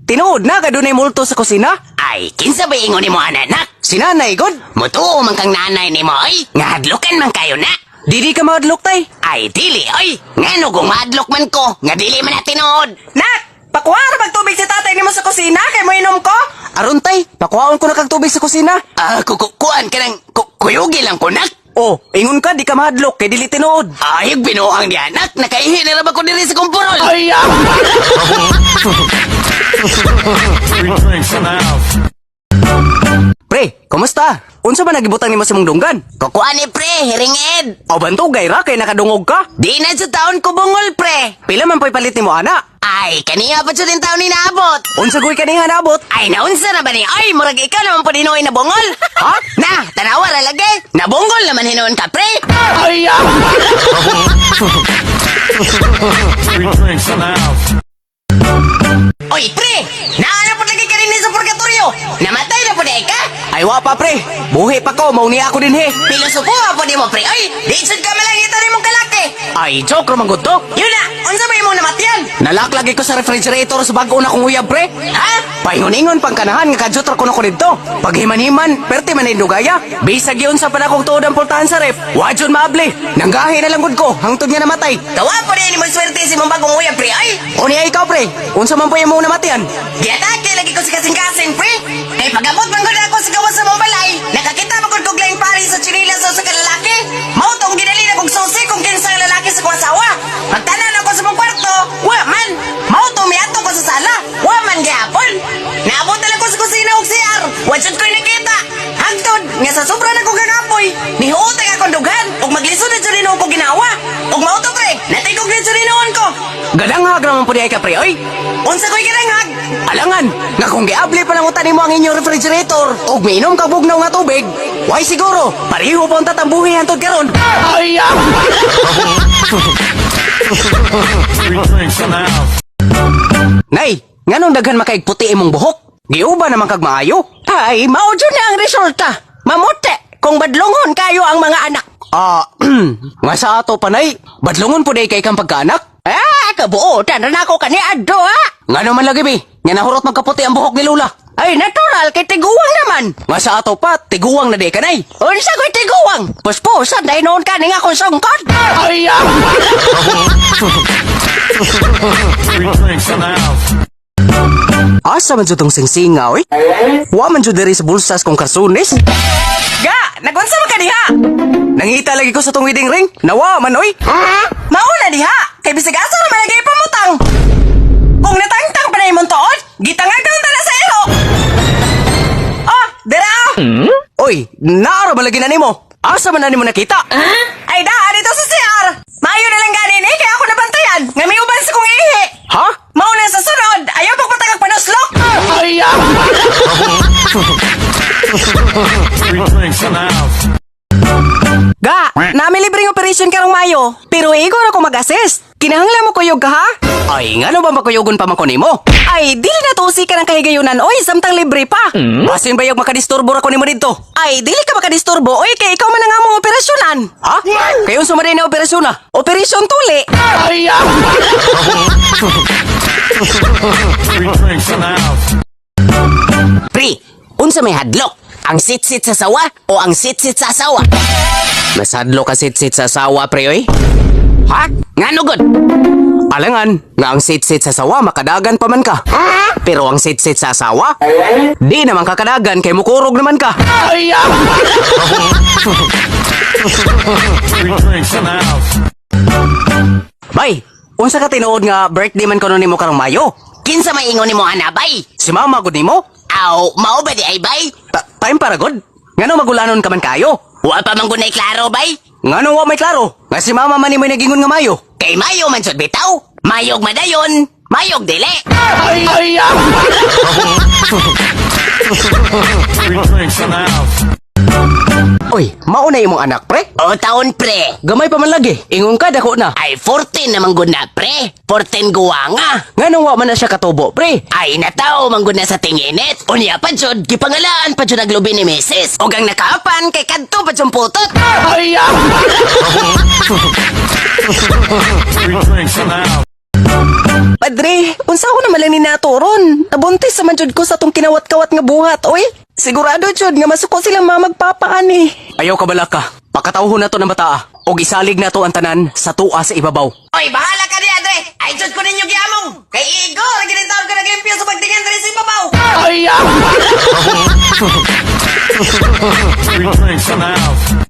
Tinuod na ka dunay multo sa kusina? Ay, kinsa ba ingon ni mo anak? Si nanay, god? Mutuo man kang nanay ni mo, oy. Nga hadlokan man kayo na. Didi ka mahadlok, tay. Ay, dili, oy. Ngano kung mahadlok man ko, nga dili man na tinuod. Nak! Pakuha magtubig si tatay nimo sa kusina kay mo inom ko? Aron, tay. Pakuhaon ko na kag tubig sa kusina. Kukuan ka ng kuyugi lang ko, nak. Oh, ingon ka, di ka mahadlok kay dili tinuod. Ay, binuang di anak. Nakaihi na ba ko diri sa kumpurol? Ay, Free drinks in the house. Pre, kumusta? Unsa ba nagibutang nimo sa mong dunggan? Kukuan ni pre, hiringid. O bantugay ra kay nakadungog ka? Di na sa taon ko bungol, pre. Pila man pa'y palit nimo ana? Ay, kaniya pa siya din taon ni naabot. Unsa goy kaniha nabot? Ay, naunsa na ba ni? Ay, murag ikaw naman po dinoy na bungol. Ha? Na, tanawa lalagay. Nabungol naman hinoon ka, pre. Ay, Free drinks in the house. Oy, pre! Naano po lagi ka rin sa purgatorio? Namatay na po na ka? Ay wa pa pre. Buhi pa ko, mauni ako din he. Pilosopuha po di mo, pre. Ay, di isod ka malangita rin mong kalaki. Ay, joke ramang gud to. Yun na, unsa ba imong namatyan? Nalaklagi ko sa refrigerator sa bag-o na kong uyab pre. Ha? Paingon-ingon pang kanahan nga kadyot ra ko na ko dito. Paghiman-himan, perti man indugaya. Bisag yun sa panakong tuod ang pultahan sa ref. Wadyon maable. Nanggahi na lang gud ko, hangtod nga namatay. Tawa po rin mo swerte si mong bagong uyab, pre. Ay, O niya ikaw pre, unsa man po yung mong namatian? giatake lagi ko si kasing-kasing, pre. Kay pagabot man gud ako sa gawas sa mong balay, nakakita mo gud kog laing pari sa chinilas sa kalalaki. Mao tong ginali na kog susi kung kinsa ang lalaki sa kuwang asawa. Pagtanan ako sa mong kwarto, wa man. Mao tong miato ko sa sala, wa man gyapon. Naabot na lang ko sa kusina og CR. Wa jud ko'y nakita. Hangtod nga sa sobra na ko ganapoy, nihuotay akong dughan ug maglisod na jud ko ginawa. Ug mao to, pre, natigog na jud ko. Gadanghag naman po niya ka pre, oy. Unsa ko'y giranghag? Alangan, nga kung giabli pa lang utan mo ang inyong refrigerator o minom ka bugnaw nga tubig, why siguro, pareho po ang tatambuhi hantod karon. Ay, Free drinks in the house. Nay, nganong daghan makaigputi imong buhok? Giuba naman kag maayo? Ay, mao jud na ang resulta. Mamute kung badlongon kayo ang mga anak. Nga sa ato panay, badlungon po day kay kang pagkaanak? Kabuotan na ako kani adto ha. Nga naman lagi bi, nga nahurot magkaputi ang buhok ni Lula. Ay, natural kay tiguwang naman. Nga sa ato pa, tiguwang na day ka nay. Unsa ko'y tiguwang? Puspusan dahil noon ka nga akong sungkot. Ay, Free drinks in the house. asa man jud tong singsinga, oy? Wa man jud diri sa bulsas kong karsunis. Ga, nagunsa man ka diha? Nangita lagi ko sa tong wedding ring. Nawa man, oy. Mauna diha, kay bisig asa naman lagi pamutang. Kung natangtang pa na imong tuod, gitangagang ta na sa ilo. Oh, dira! Oy, naara man lagi na nimo. Asa man na nimo nakita? Ay da, dito sa CR. Maayo na lang ganin eh, kaya ako nabantayan. Nga may uban sa kong ihi. Ha? Mauna sa sunod, ayaw pagpatagag panuslok. Ay, Free drinks in the house. Ga, namin libreng operasyon karong Mayo. Pero igor ako mag-assist. Kinahanglan mo kuyog ka, ha? Ay, nga no ba makuyogon pa man ko nimo? Ay, dili na tusi ka ng kahigayunan, oy, samtang libre pa. Basin ba yung makadisturbo ra ko nimo dito? Ay, dili ka makadisturbo, oy, kay ikaw man ang among operasyonan. Ha? Kayon sumaday na operasyon na? Operasyon tuli. Ay, Free drinks in the house. Pre, unsa may hadlok? Ang sit-sit sa sawa o ang sit-sit sa asawa? Masadlo ka sit-sit sa sawa, pre, oy. Ha? Nga nugod? Alangan, nga ang sit-sit sa sawa, makadagan pa man ka. Pero ang sit-sit sa asawa, di naman kakadagan, kay mukurog naman ka. Ay, Free drinks in the house. Bay, unsa ka tinuod nga birthday man kuno nimo karong Mayo? Kinsa may ingon nimo ana bay? Si mama gud nimo? Aw, mao ba di ay bay? Time para gud. Ngano magulanon ka man kayo? Wa pa man gunay klaro bay? Ngano wa may klaro? Nga si mama man nimo nagingon nga Mayo. Kay mayo man jud bitaw. Mayog madayon, mayog dili. Free drinks in the house. Oy, mao na imong anak pre? O taon pre. Gamay pa man lagi. Ingon ka dako na. Ay 14 naman gud na pre. 14 guwanga. Ngano wa man na siya katubo pre? Ay nataw man gud na sa tinginit. Unya pa jud gipangalaan pa jud naglubi ni Mrs. Ug ang nakaapan kay kadto pa jud putot. Ay, Free drinks in the house. Padre, unsa ko naman lang ni naturon. Nabuntis sa manjud ko sa tong kinawat-kawat nga buhat, oy. Sigurado jud nga masuko silang mga magpapaan eh. Ayaw ka balaka. Pakatawhon na to ng bataa. Og isalig na to ang tanan sa tua sa ibabaw. Oy, bahala ka ni Andre. Ay, jud ko ninyo giamong. Kay Igor, ginitaon ko naglimpyo sa pagtingin diri sa ibabaw. Free drinks in the house.